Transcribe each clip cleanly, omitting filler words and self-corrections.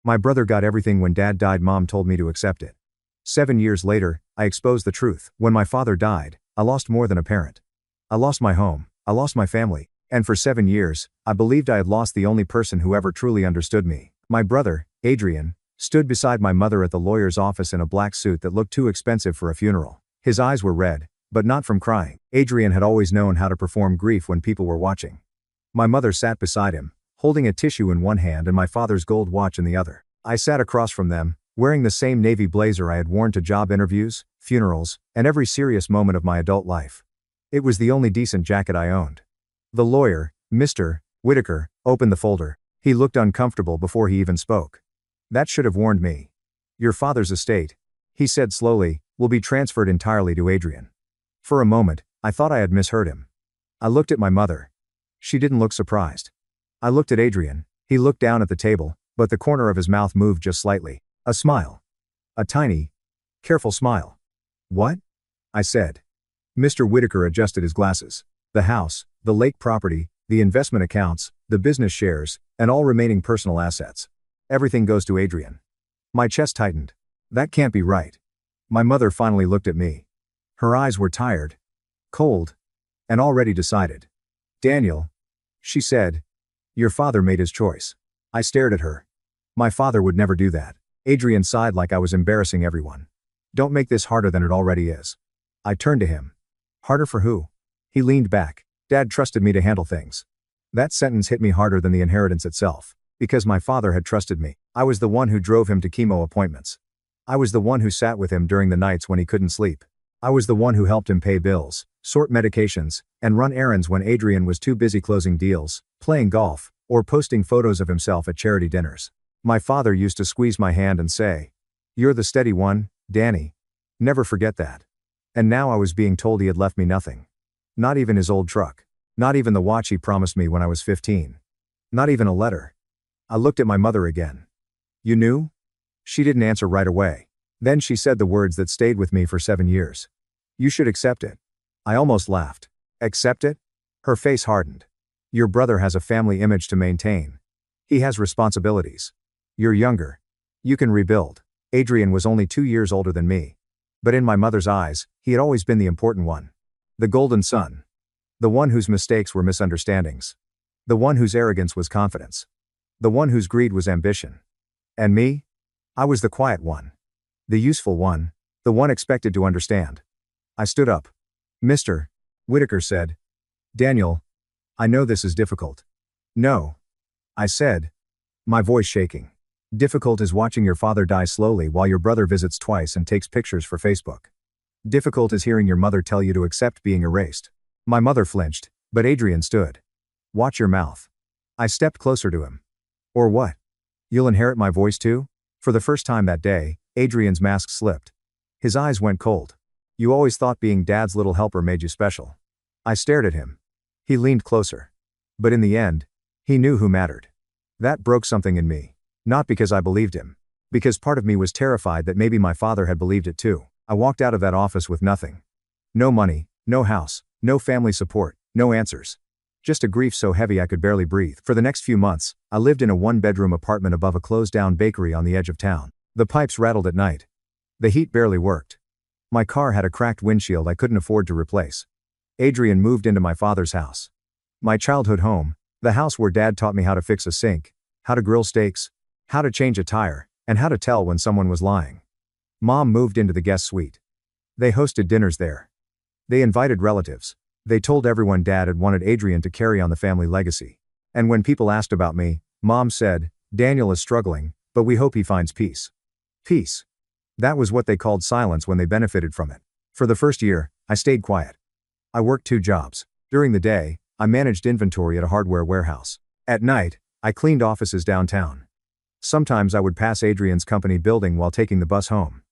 My brother got everything when Dad died. Mom told me to accept it. 7 years later, I exposed the truth. When my father died, I lost more than a parent. I lost my home, I lost my family, and for 7 years, I believed I had lost the only person who ever truly understood me. My brother, Adrian, stood beside my mother at the lawyer's office in a black suit that looked too expensive for a funeral. His eyes were red, but not from crying. Adrian had always known how to perform grief when people were watching. My mother sat beside him, holding a tissue in one hand and my father's gold watch in the other. I sat across from them, wearing the same navy blazer I had worn to job interviews, funerals, and every serious moment of my adult life. It was the only decent jacket I owned. The lawyer, Mr. Whitaker, opened the folder. He looked uncomfortable before he even spoke. That should have warned me. Your father's estate, he said slowly, will be transferred entirely to Adrian. For a moment, I thought I had misheard him. I looked at my mother. She didn't look surprised. I looked at Adrian. He looked down at the table, but the corner of his mouth moved just slightly. A smile. A tiny, careful smile. What? I said. Mr. Whitaker adjusted his glasses. The house, the lake property, the investment accounts, the business shares, and all remaining personal assets. Everything goes to Adrian. My chest tightened. That can't be right. My mother finally looked at me. Her eyes were tired, cold, and already decided. Daniel, she said, your father made his choice. I stared at her. My father would never do that. Adrian sighed like I was embarrassing everyone. Don't make this harder than it already is. I turned to him. Harder for who? He leaned back. Dad trusted me to handle things. That sentence hit me harder than the inheritance itself. Because my father had trusted me. I was the one who drove him to chemo appointments. I was the one who sat with him during the nights when he couldn't sleep. I was the one who helped him pay bills, sort medications, and run errands when Adrian was too busy closing deals, playing golf, or posting photos of himself at charity dinners. My father used to squeeze my hand and say, "You're the steady one, Danny. Never forget that." And now I was being told he had left me nothing. Not even his old truck. Not even the watch he promised me when I was 15. Not even a letter. I looked at my mother again. You knew? She didn't answer right away. Then she said the words that stayed with me for 7 years. You should accept it. I almost laughed. Accept it? Her face hardened. Your brother has a family image to maintain. He has responsibilities. You're younger. You can rebuild. Adrian was only 2 years older than me. But in my mother's eyes, he had always been the important one. The golden son. The one whose mistakes were misunderstandings. The one whose arrogance was confidence. The one whose greed was ambition. And me? I was the quiet one. The useful one. The one expected to understand. I stood up. Mr. Whitaker said. Daniel, I know this is difficult. No. I said, my voice shaking. Difficult is watching your father die slowly while your brother visits twice and takes pictures for Facebook. Difficult is hearing your mother tell you to accept being erased. My mother flinched, but Adrian stood. Watch your mouth. I stepped closer to him. Or what? You'll inherit my voice too? For the first time that day, Adrian's mask slipped. His eyes went cold. You always thought being Dad's little helper made you special. I stared at him. He leaned closer. But in the end, he knew who mattered. That broke something in me. Not because I believed him. Because part of me was terrified that maybe my father had believed it too. I walked out of that office with nothing. No money, no house, no family support, no answers. Just a grief so heavy I could barely breathe. For the next few months, I lived in a one-bedroom apartment above a closed-down bakery on the edge of town. The pipes rattled at night. The heat barely worked. My car had a cracked windshield I couldn't afford to replace. Adrian moved into my father's house. My childhood home, the house where Dad taught me how to fix a sink, how to grill steaks, how to change a tire, and how to tell when someone was lying. Mom moved into the guest suite. They hosted dinners there. They invited relatives. They told everyone Dad had wanted Adrian to carry on the family legacy. And when people asked about me, Mom said, Daniel is struggling, but we hope he finds peace. Peace. That was what they called silence when they benefited from it. For the first year, I stayed quiet. I worked 2 jobs. During the day, I managed inventory at a hardware warehouse. At night, I cleaned offices downtown. Sometimes I would pass Adrian's company building while taking the bus home.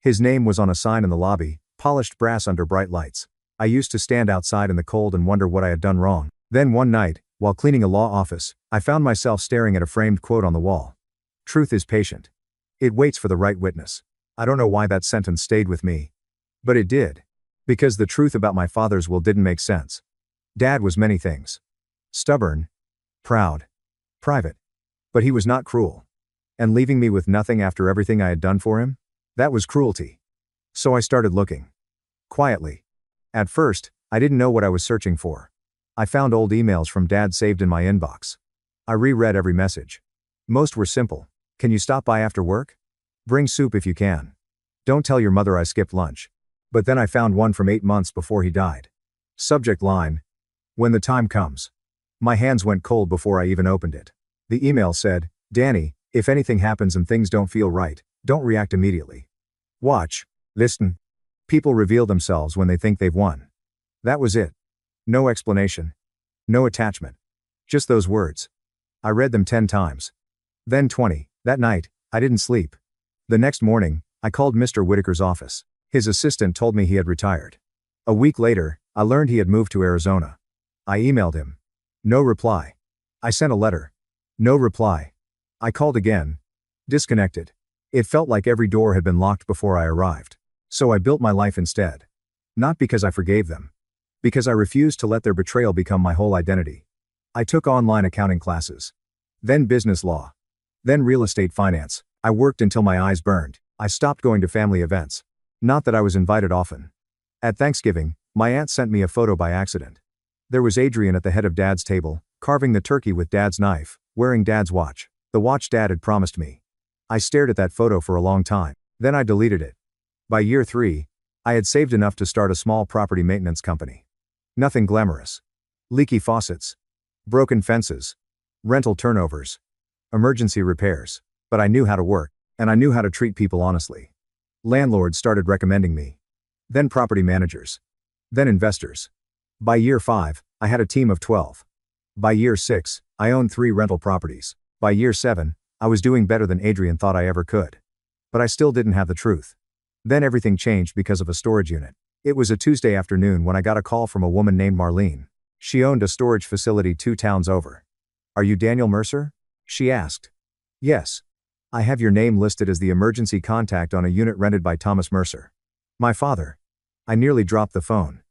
His name was on a sign in the lobby, polished brass under bright lights. I used to stand outside in the cold and wonder what I had done wrong. Then one night, while cleaning a law office, I found myself staring at a framed quote on the wall. Truth is patient. It waits for the right witness. I don't know why that sentence stayed with me. But it did. Because the truth about my father's will didn't make sense. Dad was many things. Stubborn. Proud. Private. But he was not cruel. And leaving me with nothing after everything I had done for him? That was cruelty. So I started looking. Quietly. At first, I didn't know what I was searching for. I found old emails from Dad saved in my inbox. I reread every message. Most were simple. Can you stop by after work? Bring soup if you can. Don't tell your mother I skipped lunch. But then I found one from 8 months before he died. Subject line: when the time comes. My hands went cold before I even opened it. The email said, Danny, if anything happens and things don't feel right, don't react immediately. Watch. Listen. People reveal themselves when they think they've won. That was it. No explanation. No attachment. Just those words. I read them 10 times. Then 20. That night, I didn't sleep. The next morning, I called Mr. Whitaker's office. His assistant told me he had retired. A week later, I learned he had moved to Arizona. I emailed him. No reply. I sent a letter. No reply. I called again. Disconnected. It felt like every door had been locked before I arrived. So I built my life instead. Not because I forgave them. Because I refused to let their betrayal become my whole identity. I took online accounting classes. Then business law. Then real estate finance. I worked until my eyes burned. I stopped going to family events. Not that I was invited often. At Thanksgiving, my aunt sent me a photo by accident. There was Adrian at the head of Dad's table, carving the turkey with Dad's knife, wearing Dad's watch, the watch Dad had promised me. I stared at that photo for a long time. Then I deleted it. By year 3, I had saved enough to start a small property maintenance company. Nothing glamorous. Leaky faucets. Broken fences. Rental turnovers. Emergency repairs. But I knew how to work, and I knew how to treat people honestly. Landlords started recommending me. Then property managers. Then investors. By year 5, I had a team of 12. By year 6, I owned 3 rental properties. By year 7, I was doing better than Adrian thought I ever could. But I still didn't have the truth. Then everything changed because of a storage unit. It was a Tuesday afternoon when I got a call from a woman named Marlene. She owned a storage facility 2 towns over. Are you Daniel Mercer? She asked. Yes. I have your name listed as the emergency contact on a unit rented by Thomas Mercer. My father. I nearly dropped the phone.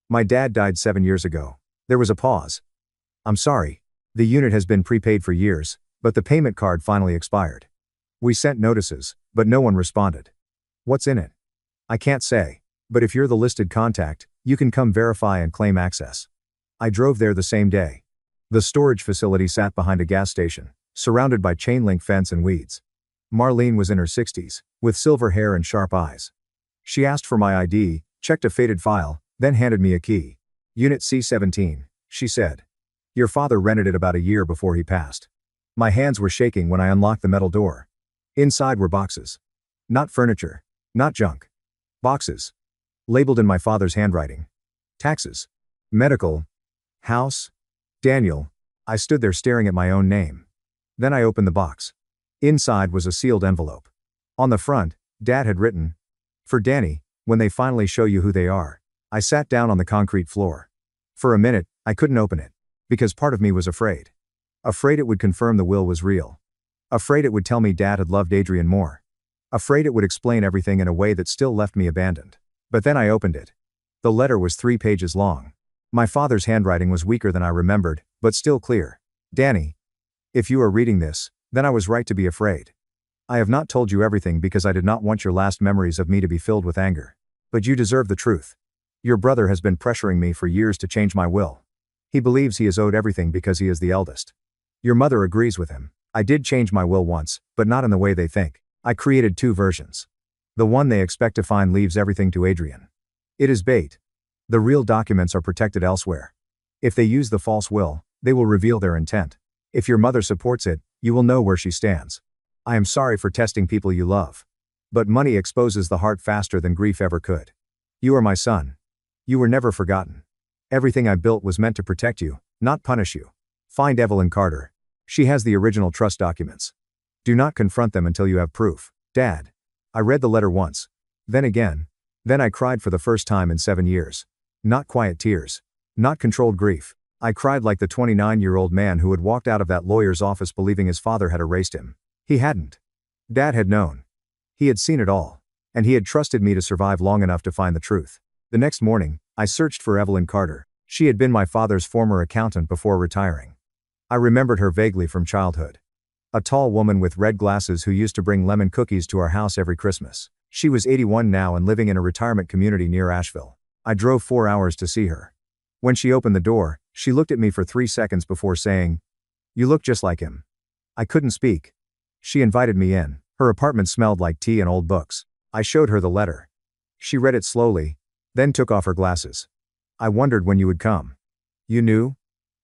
My dad died 7 years ago. There was a pause. I'm sorry. The unit has been prepaid for years, but the payment card finally expired. We sent notices, but no one responded. What's in it? I can't say. But if you're the listed contact, you can come verify and claim access. I drove there the same day. The storage facility sat behind a gas station, surrounded by chain link fence and weeds. Marlene was in her 60s, with silver hair and sharp eyes. She asked for my ID, checked a faded file, then handed me a key. Unit C17, she said. Your father rented it about a year before he passed. My hands were shaking when I unlocked the metal door. Inside were boxes. Not furniture. Not junk. Boxes. Labeled in my father's handwriting. Taxes. Medical. House. Daniel. I stood there staring at my own name. Then I opened the box. Inside was a sealed envelope. On the front, Dad had written, "For Danny, when they finally show you who they are." I sat down on the concrete floor. For a minute, I couldn't open it. Because part of me was afraid. Afraid it would confirm the will was real. Afraid it would tell me Dad had loved Adrian more. Afraid it would explain everything in a way that still left me abandoned. But then I opened it. The letter was 3 pages long. My father's handwriting was weaker than I remembered, but still clear. Danny. If you are reading this, then I was right to be afraid. I have not told you everything because I did not want your last memories of me to be filled with anger. But you deserve the truth. Your brother has been pressuring me for years to change my will. He believes he is owed everything because he is the eldest. Your mother agrees with him. I did change my will once, but not in the way they think. I created 2 versions. The one they expect to find leaves everything to Adrian. It is bait. The real documents are protected elsewhere. If they use the false will, they will reveal their intent. If your mother supports it, you will know where she stands. I am sorry for testing people you love. But money exposes the heart faster than grief ever could. You are my son. You were never forgotten. Everything I built was meant to protect you, not punish you. Find Evelyn Carter. She has the original trust documents. Do not confront them until you have proof. Dad. I read the letter once. Then again. Then I cried for the first time in 7 years. Not quiet tears. Not controlled grief. I cried like the 29-year-old man who had walked out of that lawyer's office believing his father had erased him. He hadn't. Dad had known. He had seen it all. And he had trusted me to survive long enough to find the truth. The next morning, I searched for Evelyn Carter. She had been my father's former accountant before retiring. I remembered her vaguely from childhood. A tall woman with red glasses who used to bring lemon cookies to our house every Christmas. She was 81 now and living in a retirement community near Asheville. I drove 4 hours to see her. When she opened the door, she looked at me for 3 seconds before saying, "You look just like him." I couldn't speak. She invited me in. Her apartment smelled like tea and old books. I showed her the letter. She read it slowly, then took off her glasses. "I wondered when you would come." "You knew?"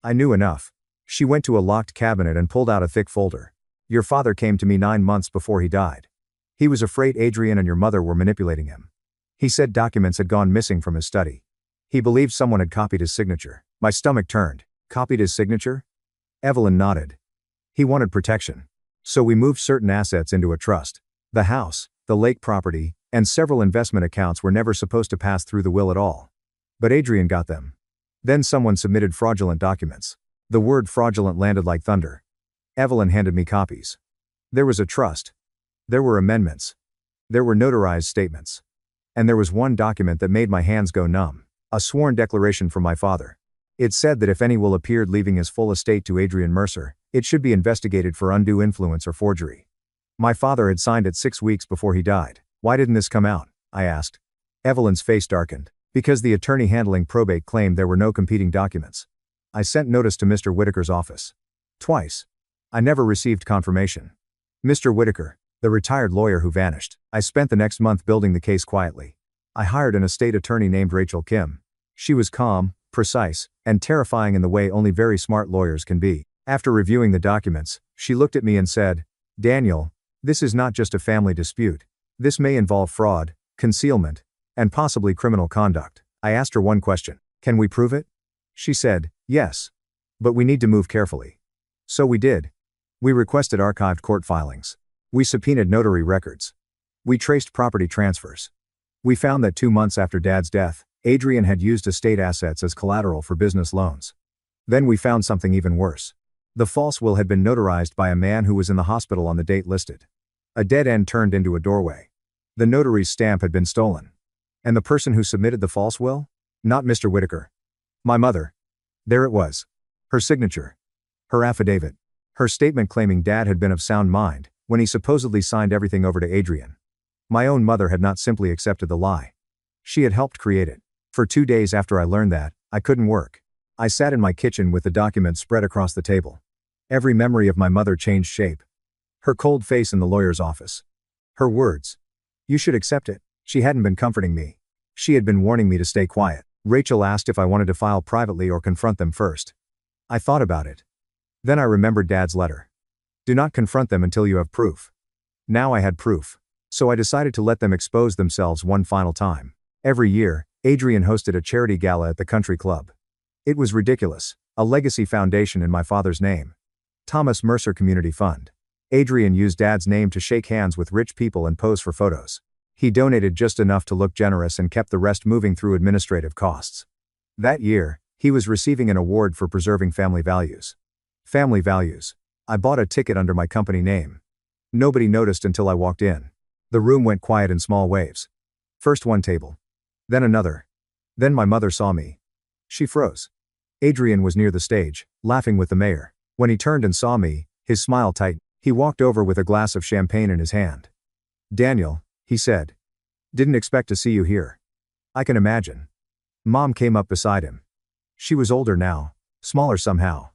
"I knew enough." She went to a locked cabinet and pulled out a thick folder. "Your father came to me 9 months before he died. He was afraid Adrian and your mother were manipulating him. He said documents had gone missing from his study. He believed someone had copied his signature." My stomach turned. Copied his signature? Evelyn nodded. "He wanted protection. So we moved certain assets into a trust. The house, the lake property, and several investment accounts were never supposed to pass through the will at all. But Adrian got them. Then someone submitted fraudulent documents." The word fraudulent landed like thunder. Evelyn handed me copies. There was a trust. There were amendments. There were notarized statements. And there was one document that made my hands go numb. A sworn declaration from my father. It said that if any will appeared leaving his full estate to Adrian Mercer, it should be investigated for undue influence or forgery. My father had signed it 6 weeks before he died. "Why didn't this come out?" I asked. Evelyn's face darkened. "Because the attorney handling probate claimed there were no competing documents. I sent notice to Mr. Whitaker's office. Twice. I never received confirmation." Mr. Whitaker, the retired lawyer who vanished. I spent the next month building the case quietly. I hired an estate attorney named Rachel Kim. She was calm, precise, and terrifying in the way only very smart lawyers can be. After reviewing the documents, she looked at me and said, "Daniel, this is not just a family dispute. This may involve fraud, concealment, and possibly criminal conduct." I asked her one question. "Can we prove it?" She said, "Yes. But we need to move carefully." So we did. We requested archived court filings. We subpoenaed notary records. We traced property transfers. We found that 2 months after Dad's death, Adrian had used estate assets as collateral for business loans. Then we found something even worse. The false will had been notarized by a man who was in the hospital on the date listed. A dead end turned into a doorway. The notary's stamp had been stolen. And the person who submitted the false will? Not Mr. Whitaker. My mother. There it was. Her signature. Her affidavit. Her statement claiming Dad had been of sound mind, when he supposedly signed everything over to Adrian. My own mother had not simply accepted the lie. She had helped create it. For 2 days after I learned that, I couldn't work. I sat in my kitchen with the documents spread across the table. Every memory of my mother changed shape. Her cold face in the lawyer's office. Her words. "You should accept it." She hadn't been comforting me. She had been warning me to stay quiet. Rachel asked if I wanted to file privately or confront them first. I thought about it. Then I remembered Dad's letter. "Do not confront them until you have proof." Now I had proof. So I decided to let them expose themselves one final time. Every year, Adrian hosted a charity gala at the country club. It was ridiculous. A legacy foundation in my father's name. Thomas Mercer Community Fund. Adrian used Dad's name to shake hands with rich people and pose for photos. He donated just enough to look generous and kept the rest moving through administrative costs. That year, he was receiving an award for preserving family values. Family values. I bought a ticket under my company name. Nobody noticed until I walked in. The room went quiet in small waves. First one table. Then another. Then my mother saw me. She froze. Adrian was near the stage, laughing with the mayor. When he turned and saw me, his smile tightened. He walked over with a glass of champagne in his hand. "Daniel," he said. "Didn't expect to see you here." I can imagine. Mom came up beside him. She was older now, smaller somehow.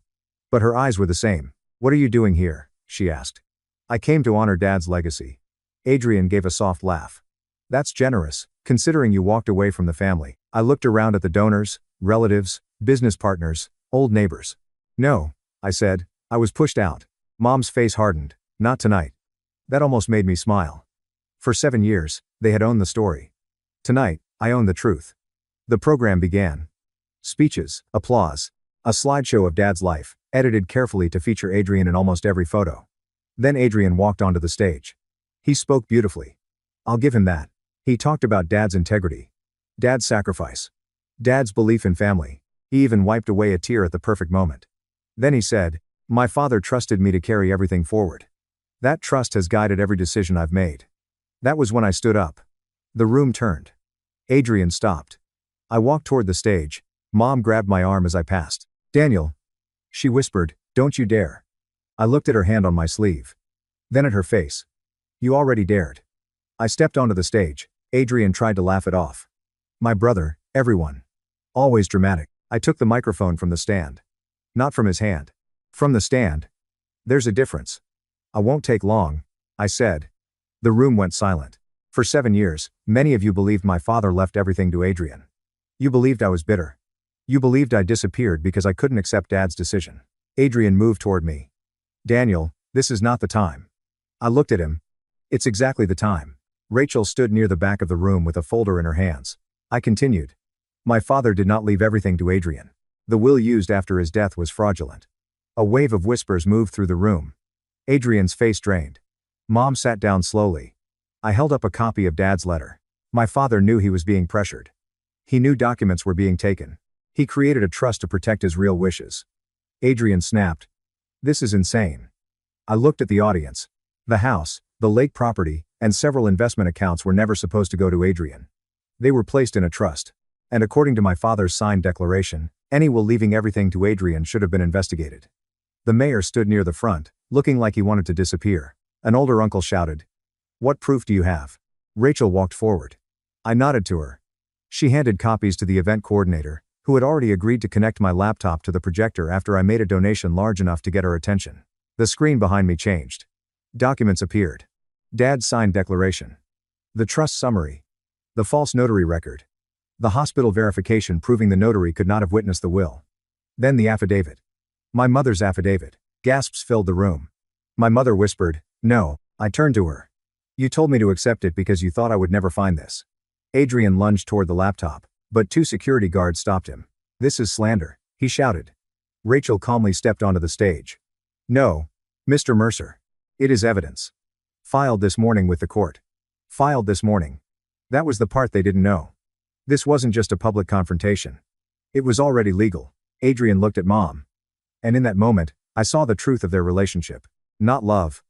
But her eyes were the same. "What are you doing here?" she asked. "I came to honor Dad's legacy." Adrian gave a soft laugh. "That's generous, considering you walked away from the family." I looked around at the donors, relatives, business partners, old neighbors. "No," I said, "I was pushed out." Mom's face hardened. "Not tonight." That almost made me smile. For 7 years, they had owned the story. Tonight, I own the truth. The program began. Speeches, applause, a slideshow of Dad's life, edited carefully to feature Adrian in almost every photo. Then Adrian walked onto the stage. He spoke beautifully. I'll give him that. He talked about Dad's integrity. Dad's sacrifice. Dad's belief in family. He even wiped away a tear at the perfect moment. Then he said, "My father trusted me to carry everything forward. That trust has guided every decision I've made." That was when I stood up. The room turned. Adrian stopped. I walked toward the stage. Mom grabbed my arm as I passed. "Daniel," she whispered, "don't you dare." I looked at her hand on my sleeve. Then at her face. You already dared. I stepped onto the stage. Adrian tried to laugh it off. My brother, everyone. Always dramatic. I took the microphone from the stand. Not from his hand. From the stand. There's a difference. I won't take long, I said. The room went silent. For 7 years, many of you believed my father left everything to Adrian. You believed I was bitter. You believed I disappeared because I couldn't accept Dad's decision. Adrian moved toward me. Daniel, this is not the time. I looked at him. It's exactly the time. Rachel stood near the back of the room with a folder in her hands. I continued. My father did not leave everything to Adrian. The will used after his death was fraudulent. A wave of whispers moved through the room. Adrian's face drained. Mom sat down slowly. I held up a copy of Dad's letter. My father knew he was being pressured. He knew documents were being taken. He created a trust to protect his real wishes. Adrian snapped. This is insane. I looked at the audience. The house, the lake property, and several investment accounts were never supposed to go to Adrian. They were placed in a trust. And according to my father's signed declaration, any will leaving everything to Adrian should have been investigated. The mayor stood near the front, looking like he wanted to disappear. An older uncle shouted. What proof do you have? Rachel walked forward. I nodded to her. She handed copies to the event coordinator, who had already agreed to connect my laptop to the projector after I made a donation large enough to get her attention. The screen behind me changed. Documents appeared. Dad's signed declaration. The trust summary. The false notary record. The hospital verification proving the notary could not have witnessed the will. Then the affidavit. My mother's affidavit. Gasps filled the room. My mother whispered, no. I turned to her. You told me to accept it because you thought I would never find this. Adrian lunged toward the laptop, but 2 security guards stopped him. This is slander, he shouted. Rachel calmly stepped onto the stage. No, Mr. Mercer. It is evidence. Filed this morning with the court. Filed this morning. That was the part they didn't know. This wasn't just a public confrontation. It was already legal. Adrian looked at Mom. And in that moment, I saw the truth of their relationship. Not love.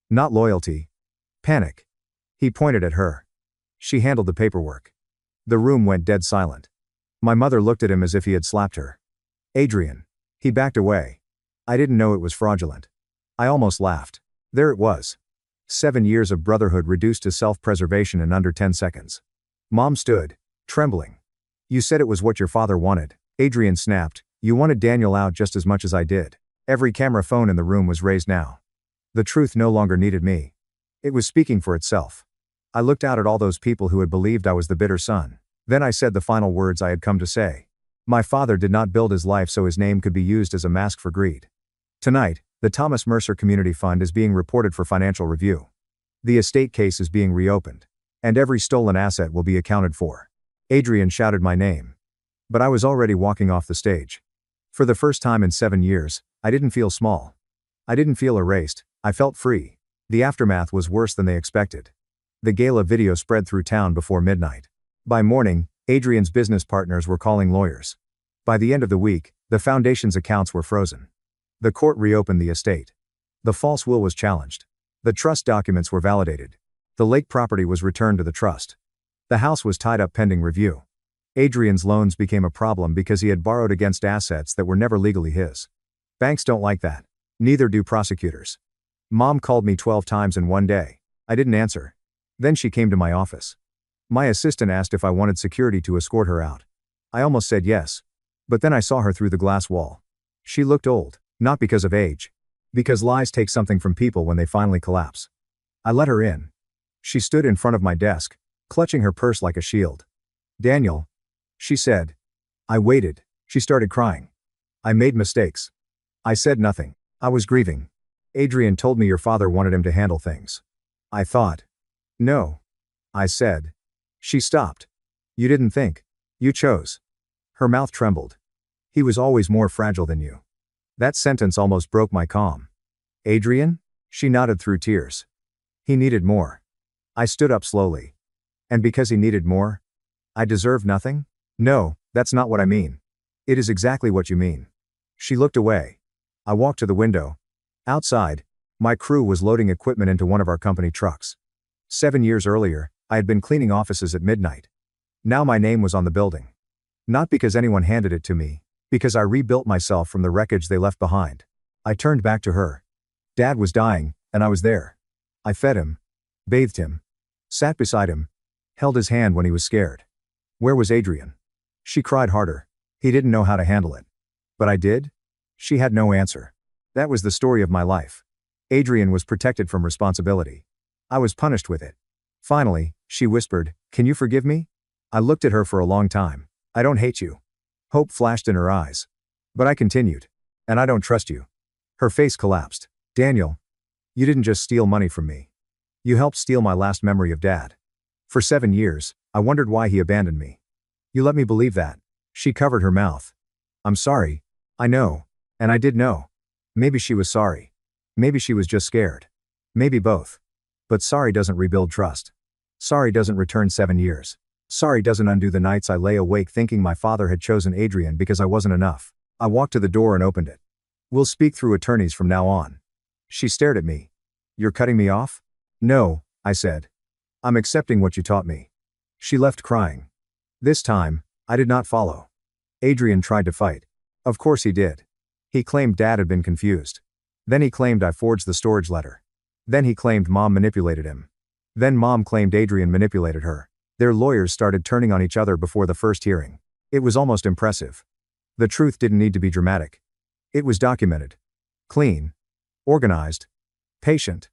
Not loyalty. Panic. He pointed at her. She handled the paperwork. The room went dead silent. My mother looked at him as if he had slapped her. Adrian. He backed away. I didn't know it was fraudulent. I almost laughed. There it was. 7 years of brotherhood reduced to self-preservation in under 10 seconds. Mom stood, trembling. You said it was what your father wanted. Adrian snapped. You wanted Daniel out just as much as I did. Every camera phone in the room was raised now. The truth no longer needed me. It was speaking for itself. I looked out at all those people who had believed I was the bitter son. Then I said the final words I had come to say. My father did not build his life so his name could be used as a mask for greed. Tonight, the Thomas Mercer Community Fund is being reported for financial review. The estate case is being reopened. And every stolen asset will be accounted for. Adrian shouted my name. But I was already walking off the stage. For the first time in 7 years, I didn't feel small. I didn't feel erased, I felt free. The aftermath was worse than they expected. The gala video spread through town before midnight. By morning, Adrian's business partners were calling lawyers. By the end of the week, the foundation's accounts were frozen. The court reopened the estate. The false will was challenged. The trust documents were validated. The lake property was returned to the trust. The house was tied up pending review. Adrian's loans became a problem because he had borrowed against assets that were never legally his. Banks don't like that. Neither do prosecutors. Mom called me 12 times in one day. I didn't answer. Then she came to my office. My assistant asked if I wanted security to escort her out. I almost said yes. But then I saw her through the glass wall. She looked old, not because of age. Because lies take something from people when they finally collapse. I let her in. She stood in front of my desk, clutching her purse like a shield. Daniel, she said. I waited. She started crying. I made mistakes. I said nothing. I was grieving. Adrian told me your father wanted him to handle things. I thought. No. I said. She stopped. You didn't think. You chose. Her mouth trembled. He was always more fragile than you. That sentence almost broke my calm. Adrian? She nodded through tears. He needed more. I stood up slowly. And because he needed more? I deserve nothing? No, that's not what I mean. It is exactly what you mean. She looked away. I walked to the window. Outside, my crew was loading equipment into one of our company trucks. 7 years earlier, I had been cleaning offices at midnight. Now my name was on the building. Not because anyone handed it to me, because I rebuilt myself from the wreckage they left behind. I turned back to her. Dad was dying, and I was there. I fed him, bathed him, sat beside him, held his hand when he was scared. Where was Adrian? She cried harder. He didn't know how to handle it. But I did? She had no answer. That was the story of my life. Adrian was protected from responsibility. I was punished with it. Finally, she whispered, "Can you forgive me?" I looked at her for a long time. "I don't hate you." Hope flashed in her eyes. But I continued. "And I don't trust you." Her face collapsed. "Daniel, you didn't just steal money from me. You helped steal my last memory of Dad. For 7 years, I wondered why he abandoned me. You let me believe that." She covered her mouth. "I'm sorry. I know. And I did know." Maybe she was sorry. Maybe she was just scared. Maybe both. But sorry doesn't rebuild trust. Sorry doesn't return 7 years. Sorry doesn't undo the nights I lay awake thinking my father had chosen Adrian because I wasn't enough. I walked to the door and opened it. "We'll speak through attorneys from now on." She stared at me. "You're cutting me off?" "No," I said. "I'm accepting what you taught me." She left crying. This time, I did not follow. Adrian tried to fight. Of course he did. He claimed Dad had been confused. Then he claimed I forged the storage letter. Then he claimed Mom manipulated him. Then Mom claimed Adrian manipulated her. Their lawyers started turning on each other before the first hearing. It was almost impressive. The truth didn't need to be dramatic. It was documented. Clean. Organized. Patient.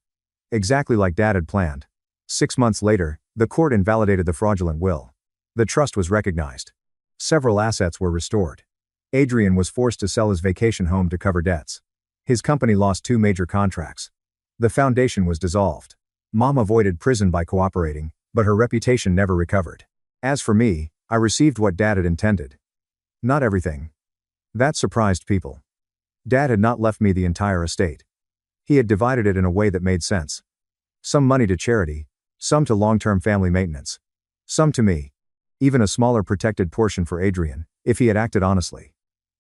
Exactly like Dad had planned. 6 months later, the court invalidated the fraudulent will. The trust was recognized. Several assets were restored. Adrian was forced to sell his vacation home to cover debts. His company lost 2 major contracts. The foundation was dissolved. Mom avoided prison by cooperating, but her reputation never recovered. As for me, I received what Dad had intended. Not everything. That surprised people. Dad had not left me the entire estate. He had divided it in a way that made sense. Some money to charity, some to long-term family maintenance. Some to me. Even a smaller protected portion for Adrian, if he had acted honestly.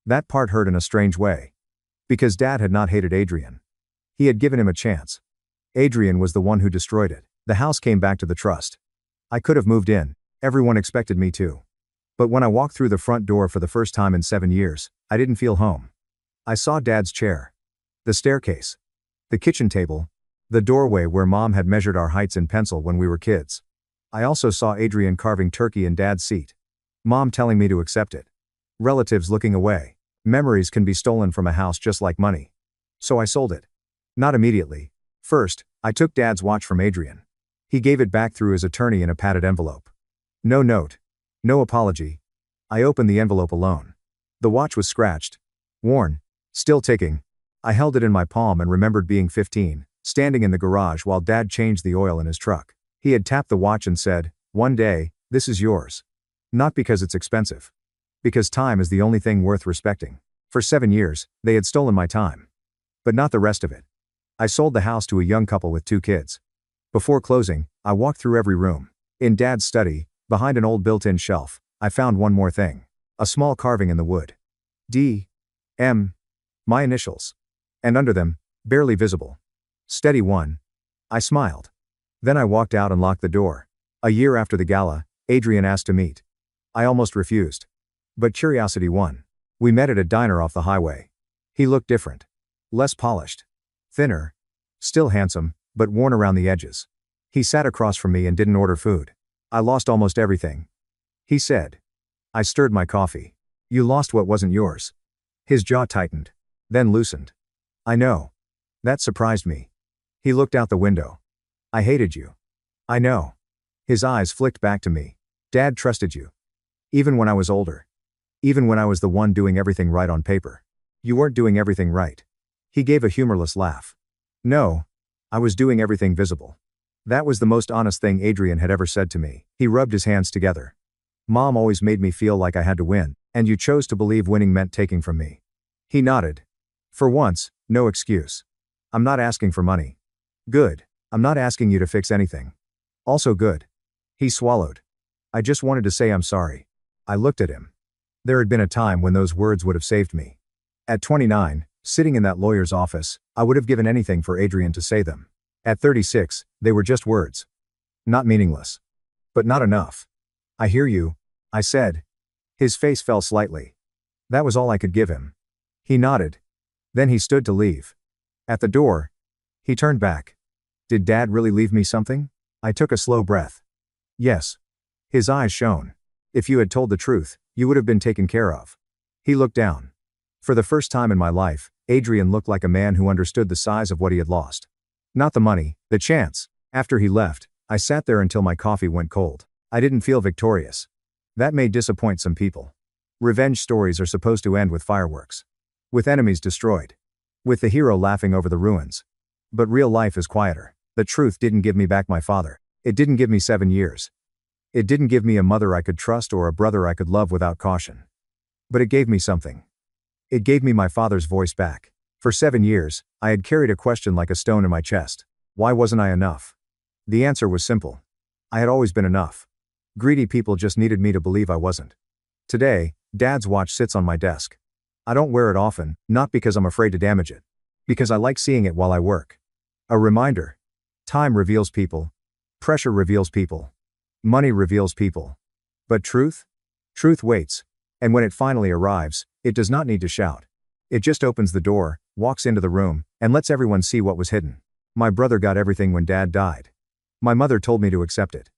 That part hurt in a strange way. Because Dad had not hated Adrian. He had given him a chance. Adrian was the one who destroyed it. The house came back to the trust. I could have moved in. Everyone expected me to. But when I walked through the front door for the first time in 7 years, I didn't feel home. I saw Dad's chair. The staircase. The kitchen table. The doorway where Mom had measured our heights in pencil when we were kids. I also saw Adrian carving turkey in Dad's seat. Mom telling me to accept it. Relatives looking away. Memories can be stolen from a house just like money. So I sold it. Not immediately. First, I took Dad's watch from Adrian. He gave it back through his attorney in a padded envelope. No note. No apology. I opened the envelope alone. The watch was scratched. Worn. Still ticking. I held it in my palm and remembered being 15, standing in the garage while Dad changed the oil in his truck. He had tapped the watch and said, "One day, this is yours." Not because it's expensive. Because time is the only thing worth respecting. For 7 years, they had stolen my time. But not the rest of it. I sold the house to a young couple with 2 kids. Before closing, I walked through every room. In Dad's study, behind an old built-in shelf, I found one more thing. A small carving in the wood. D. M. My initials. And under them, barely visible. Steady 1. I smiled. Then I walked out and locked the door. A year after the gala, Adrian asked to meet. I almost refused. But curiosity won. We met at a diner off the highway. He looked different. Less polished. Thinner. Still handsome, but worn around the edges. He sat across from me and didn't order food. "I lost almost everything," he said. I stirred my coffee. "You lost what wasn't yours." His jaw tightened. Then loosened. "I know." That surprised me. He looked out the window. "I hated you." "I know." His eyes flicked back to me. "Dad trusted you. Even when I was older. Even when I was the one doing everything right on paper. You weren't doing everything right." He gave a humorless laugh. "No. I was doing everything visible." That was the most honest thing Adrian had ever said to me. He rubbed his hands together. "Mom always made me feel like I had to win, and you chose to believe winning meant taking from me." He nodded. "For once, no excuse. I'm not asking for money." "Good. I'm not asking you to fix anything." "Also good." He swallowed. "I just wanted to say I'm sorry." I looked at him. There had been a time when those words would have saved me. At 29, sitting in that lawyer's office, I would have given anything for Adrian to say them. At 36, they were just words. Not meaningless. But not enough. "I hear you," I said. His face fell slightly. That was all I could give him. He nodded. Then he stood to leave. At the door, He turned back. Did Dad really leave me something? I took a slow breath. Yes. His eyes shone. If you had told the truth, you would have been taken care of. He looked down. For the first time in my life, Adrian looked like a man who understood the size of what he had lost. Not the money, the chance. After he left, I sat there until my coffee went cold. I didn't feel victorious. That may disappoint some people. Revenge stories are supposed to end with fireworks. With enemies destroyed. With the hero laughing over the ruins. But real life is quieter. The truth didn't give me back my father. It didn't give me 7 years. It didn't give me a mother I could trust or a brother I could love without caution. But it gave me something. It gave me my father's voice back. For 7 years, I had carried a question like a stone in my chest. Why wasn't I enough? The answer was simple. I had always been enough. Greedy people just needed me to believe I wasn't. Today, Dad's watch sits on my desk. I don't wear it often, not because I'm afraid to damage it. Because I like seeing it while I work. A reminder. Time reveals people. Pressure reveals people. Money reveals people. But truth? Truth waits. And when it finally arrives, it does not need to shout. It just opens the door, walks into the room, and lets everyone see what was hidden. My brother got everything when Dad died. My mother told me to accept it.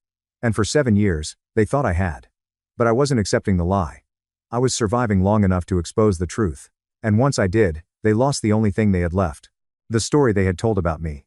And for 7 years, they thought I had. But I wasn't accepting the lie. I was surviving long enough to expose the truth. And once I did, they lost the only thing they had left. The story they had told about me.